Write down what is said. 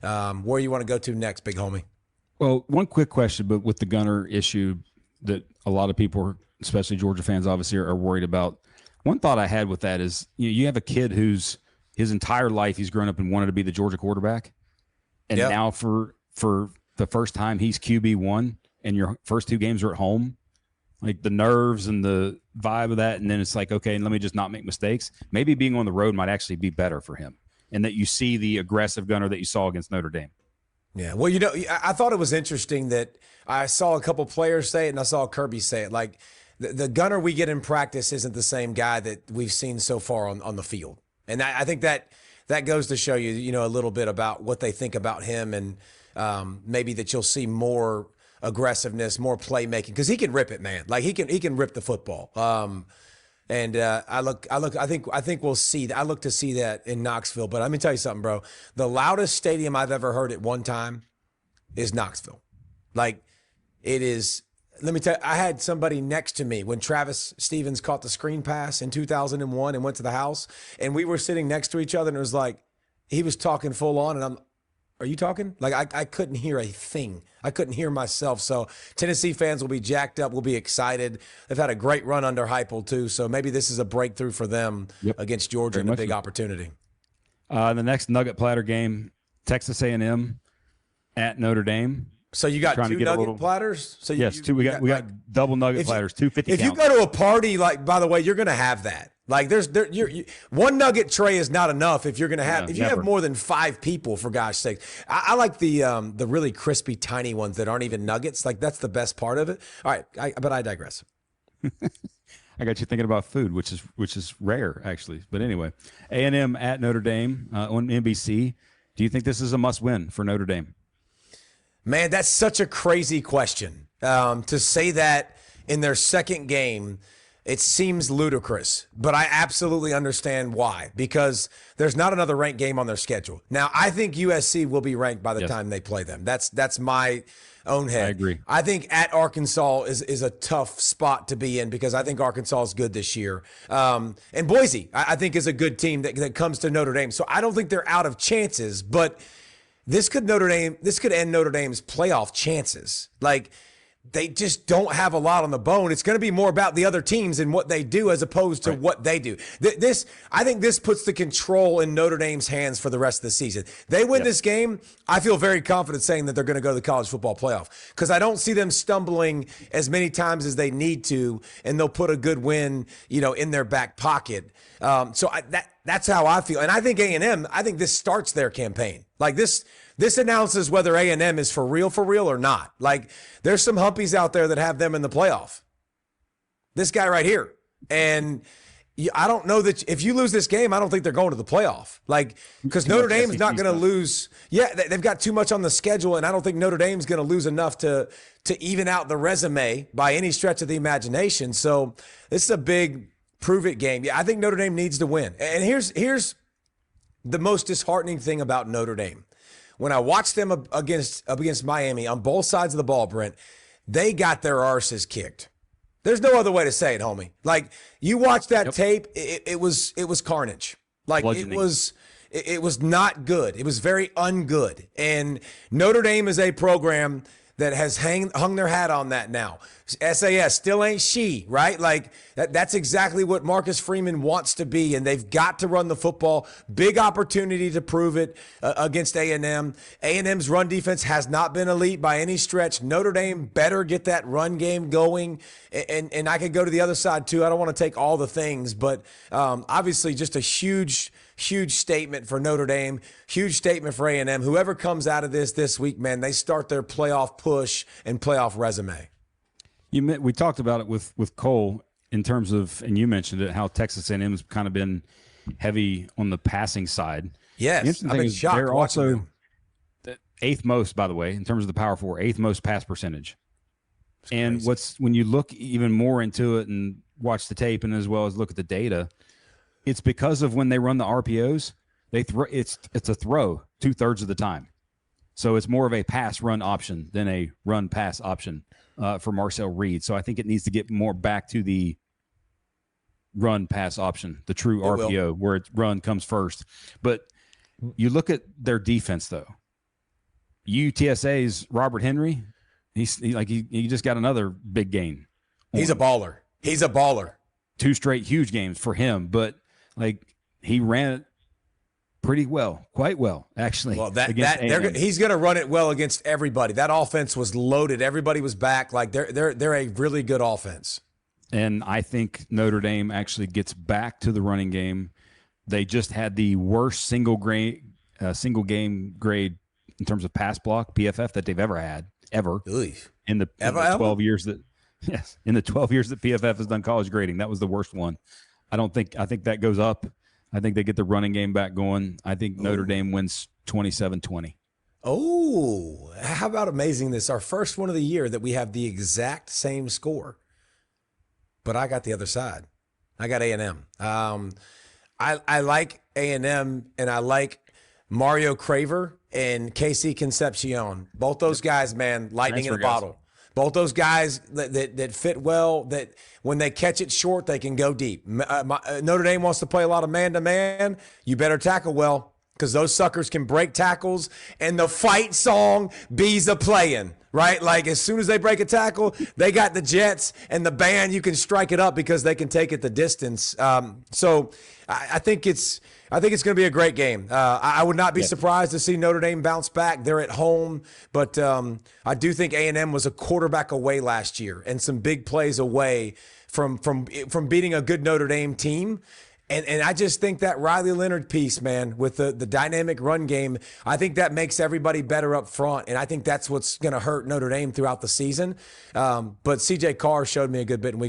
Where you want to go to next, big homie? Well, one quick question, but with the Gunner issue that a lot of people, especially Georgia fans, obviously are worried about. One thought I had with that is you have a kid who's his entire life he's grown up and wanted to be the Georgia quarterback, and now for the first time he's QB1, and your first two games are at home. Like the nerves and the vibe of that, and then it's like, okay, let me just not make mistakes. Maybe being on the road might actually be better for him, and that you see the aggressive Gunner that you saw against Notre Dame. Yeah, well, I thought it was interesting that I saw a couple players say it and I saw Kirby say it. Like the Gunner we get in practice isn't the same guy that we've seen so far on the field. And I think that goes to show you, a little bit about what they think about him, and maybe that you'll see more aggressiveness, more playmaking, because he can rip it, man. Like he can rip the football. I think we'll see that. I look to see that in Knoxville. But let me tell you something, bro. The loudest stadium I've ever heard at one time is Knoxville. Like it is. Let me tell you, I had somebody next to me when Travis Stevens caught the screen pass in 2001 and went to the house, and we were sitting next to each other, and it was like he was talking full on, and are you talking? Like I couldn't hear a thing. I couldn't hear myself. So Tennessee fans will be jacked up. Will be excited. They've had a great run under Heupel too. So maybe this is a breakthrough for them against Georgia, and a big opportunity. The next Nugget Platter game, Texas A&M at Notre Dame. So you got two nugget platters? So yes, we got double nugget platters, 250. If you go to a party, like, by the way, you're going to have that. Like one nugget tray is not enough if you're going to have, you have more than 5 people, for gosh sake. I like the really crispy, tiny ones that aren't even nuggets. Like that's the best part of it. All right. But I digress. I got you thinking about food, which is rare actually. But anyway, A&M at Notre Dame on NBC. Do you think this is a must win for Notre Dame? Man, that's such a crazy question. To say that in their second game, it seems ludicrous, but I absolutely understand why, because there's not another ranked game on their schedule. Now, I think USC will be ranked by the time they play them. That's my own head. I agree. I think at Arkansas is a tough spot to be in, because I think Arkansas is good this year. And Boise, I think, is a good team that comes to Notre Dame. So I don't think they're out of chances, but this could end Notre Dame's playoff chances. Like, they just don't have a lot on the bone. It's going to be more about the other teams and what they do as opposed to what they do. I think this puts the control in Notre Dame's hands for the rest of the season. They win this game, I feel very confident saying that they're going to go to the college football playoff, because I don't see them stumbling as many times as they need to, and they'll put a good win, in their back pocket. That's how I feel. And I think A&M, I think this starts their campaign. Like this announces whether A&M is for real or not. Like, there's some humpies out there that have them in the playoff. This guy right here. And I don't know that if you lose this game, I don't think they're going to the playoff. Like, because Notre Dame's not going to lose. Yeah, they've got too much on the schedule, and I don't think Notre Dame's going to lose enough to even out the resume by any stretch of the imagination. So this is a big prove-it game. Yeah, I think Notre Dame needs to win. And here's the most disheartening thing about Notre Dame. When I watched them against Miami on both sides of the ball, Brent, they got their arses kicked. There's no other way to say it, homie. Like, you watch that tape, it was carnage. Like, it was not good. It was very ungood. And Notre Dame is a program that has hung their hat on that now. SAS still ain't she, right? Like, that's exactly what Marcus Freeman wants to be, and they've got to run the football. Big opportunity to prove it against A&M. A&M's run defense has not been elite by any stretch. Notre Dame better get that run game going, and I could go to the other side too. I don't want to take all the things, but obviously just a huge statement for Notre Dame, huge statement for A&M. Whoever comes out of this week, man, they start their playoff push and playoff resume. We talked about it with Cole in terms of, and you mentioned it, how Texas A&M has kind of been heavy on the passing side. Yes, I've been shocked. They're also the 8th most, by the way, in terms of the Power 4, 8th most pass percentage. And when you look even more into it and watch the tape, and as well as look at the data, it's because of when they run the RPOs, it's a throw 2/3 of the time. So it's more of a pass run option than a run pass option for Marcel Reed. So I think it needs to get more back to the run pass option, the true RPO, where its run comes first. But You look at their defense, though. UTSA's Robert Henry, he just got another big game. He's a baller. He's a baller. 2 straight huge games for him, but like he ran it pretty well, quite well, actually. Well, he's going to run it well against everybody. That offense was loaded. Everybody was back. Like they're a really good offense. And I think Notre Dame actually gets back to the running game. They just had the worst single game grade in terms of pass block PFF that they've ever had in the 12 years that PFF has done college grading. That was the worst one. I think that goes up. I think they get the running game back going. I think Notre Dame wins 27-20. Oh, how about amazing this? Our first one of the year that we have the exact same score. But I got the other side. I got A&M. I like A&M, and I like Mario Craver and Casey Concepcion. Both those guys, man, lightning in a bottle. Both those guys that fit well, that when they catch it short, they can go deep. Notre Dame wants to play a lot of man-to-man. You better tackle well, because those suckers can break tackles, and the fight song bees a playing, right? Like as soon as they break a tackle, they got the Jets and the band. You can strike it up because they can take it the distance. So I think it's going to be a great game. I would not be surprised to see Notre Dame bounce back. They're at home, but I do think A&M was a quarterback away last year and some big plays away from beating a good Notre Dame team. And I just think that Riley Leonard piece, man, with the dynamic run game, I think that makes everybody better up front. And I think that's what's going to hurt Notre Dame throughout the season. But C.J. Carr showed me a good bit in week 1.